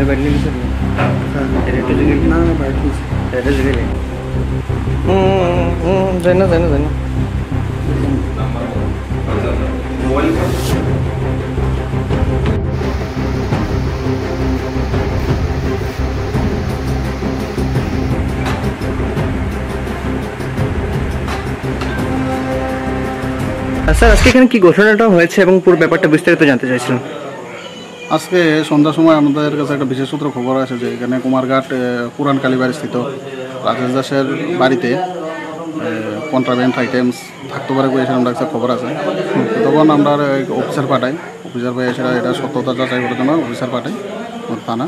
बैठने की ना बैठने जाना जाना जाना স্যার আজকে এখানে কি ঘটনাটা হয়েছে এবং পুরো ব্যাপারটা বিস্তারিত জানতে চাইছিলাম। আজকে সন্ধ্যার সময় আমাদের কাছে একটা বিশেষ সূত্র খবর আছে যে এখানে কুমারঘাট পুরান কালীবাড়ি স্থিত রাজেশ দাসের বাড়িতে কন্ট্রাব্যান্ড আইটেমস থাকতে পারে বলে সেরকম একটা খবর আছে। তখন আমরা অফিসার পাঠাই, অফিসার ভাই এসে এটা সত্যতা যাচাই করার জন্য অফিসার পাঠাই থানা।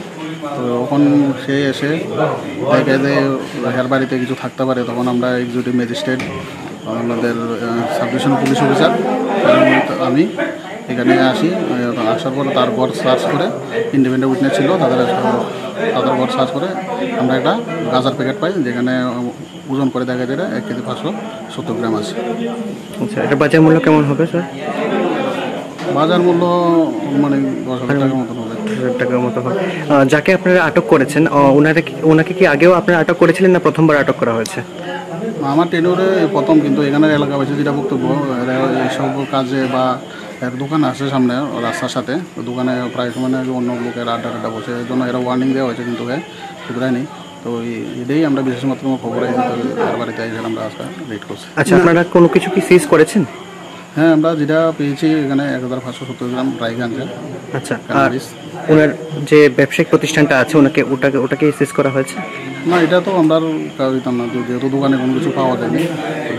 তো তখন সে এসে দেখে যে হের বাড়িতে কিছু থাকতে পারে, তখন আমরা এক্সিকিউটিভ ম্যাজিস্ট্রেট আমাদের সাব ডিভিশন পুলিশ অফিসার আমি এখানে আসি। আসার পরে তার ঘর সার্চ করে ইন্ডিপেন্ডেন্ট উইটনেস ছিল, তাদের ঘর সার্চ করে আমরা একটা গাঁজার প্যাকেট পাই, যেখানে ওজন করে দেখা যায় 1 কেজি 570 গ্রাম আছে। আচ্ছা, এটা বাজার মূল্য কেমন হবে স্যার? বাজার মূল্য মানে 10,000 টাকার মতো হবে। 10,000 টাকার মতো হবে। যাকে আপনারা আটক করেছেন ওনাকে কি আগেও আপনারা আটক করেছিলেন না প্রথমবার আটক করা হয়েছে? আমার টেনিউরে প্রথম, কিন্তু এখানের এলাকাবাসী যেটা বক্তব্য এইসব কাজে বা এক দোকান আছে সামনে রাস্তার সাথে, দোকানে প্রায় সময় অন্য লোকের আড্ডা বসে, এই জন্য এরা ওয়ার্নিং দেওয়া হয়েছে, কিন্তু শুধরাই নেই। তো এটাই আমরা বিশেষ মাত্র খবর আর বাড়িতে এসে আমরা আজকে রেড করছি। আচ্ছা, আপনারা কোনো কিছু কি সিজ করেছেন? হ্যাঁ, আমরা যেটা পেয়েছি এখানে 1570 গ্রাম ড্রাই গাঁজা। আচ্ছা, আর ওনার যে ব্যবসায়িক প্রতিষ্ঠানটা আছে ওটাকে সিজ করা হয়েছে? না, এটা তো আমরা দিতাম না, যেহেতু দোকানে কোনো কিছু পাওয়া যায়নি।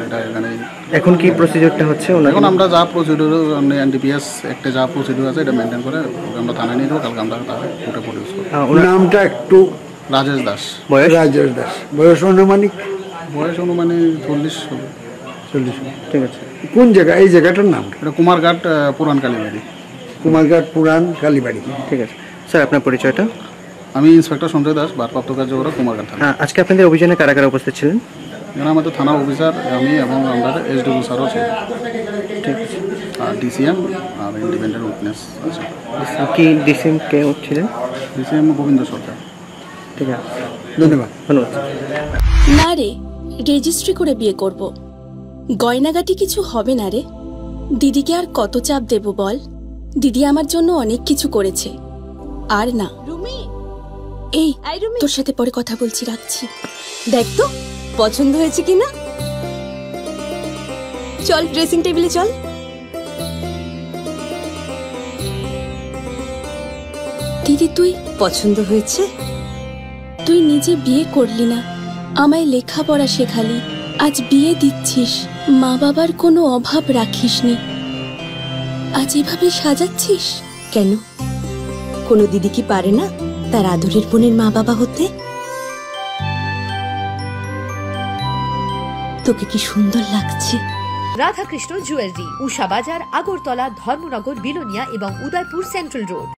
এটা এখানে এখন কি প্রসিডিউরটা হচ্ছে? এখন আমরা যা প্রসিডিউর এনডিপিএস একটা যা প্রসিডিউর আছে এটা মেনটেন করে আমরা থানায় নিয়ে যাবো। কালকে আমরা ওটা প্রডিউস করবো। ওনার নামটা একটু? রাজেশ দাস। রাজেশ দাস। বয়স অনুমানিক? বয়স অনুমানিক 40 হবে। 40। ঠিক আছে। কোন জায়গা? এই জায়গাটার নাম? এটা কুমারঘাট পুরান কালীবাড়ি। কুমারঘাট পুরান কালীবাড়ি। ঠিক আছে স্যার, আপনার পরিচয়টা? আমি ইন্সপেক্টর সঞ্জয় দাস, ভারপ্রাপ্ত কার্যকর কুমারঘাট থানা। আজকে আপনাদের অভিযানে কারা কারা উপস্থিত ছিলেন? এখানে আমাদের থানা অফিসার, আমি এবং আমরা এসডিও স্যারও ছিল। ঠিক আছে। আর ডিসিএম আর ইন্ডিপেন্ডেন্ট উইটনেস আছে। কি ডিসিএম কে ছিলেন? ডিসিএম গোবিন্দ সরকার। ঠিক আছে, ধন্যবাদ। না রে, রেজিস্ট্রি করে বিয়ে করব। গয়নাগাটি কিছু হবে না রে। দিদিকে আর কত চাপ দেব বল? দিদি আমার জন্য অনেক কিছু করেছে। আর না এই তোর সাথে পরে কথা বলছি, রাখছি। দেখ তো পছন্দ হয়েছে কিনা। চল ড্রেসিং টেবিলে চল। দিদি তুই পছন্দ হয়েছে? তুই নিজে বিয়ে করলি না, আমায় লেখাপড়া শেখালি, আজ বিয়ে দিচ্ছিস, মা বাবার কোনো অভাব রাখিসনি, আজ এভাবে সাজাচ্ছিস কেন? কোনো দিদি কি পারে না তার আদরের বোনের মা বাবা হতে? তোকে কি সুন্দর লাগছে। রাধাকৃষ্ণ জুয়েলারি, উষা বাজার, আগরতলা, ধর্মনগর, বিলোনিয়া এবং উদয়পুর সেন্ট্রাল রোড।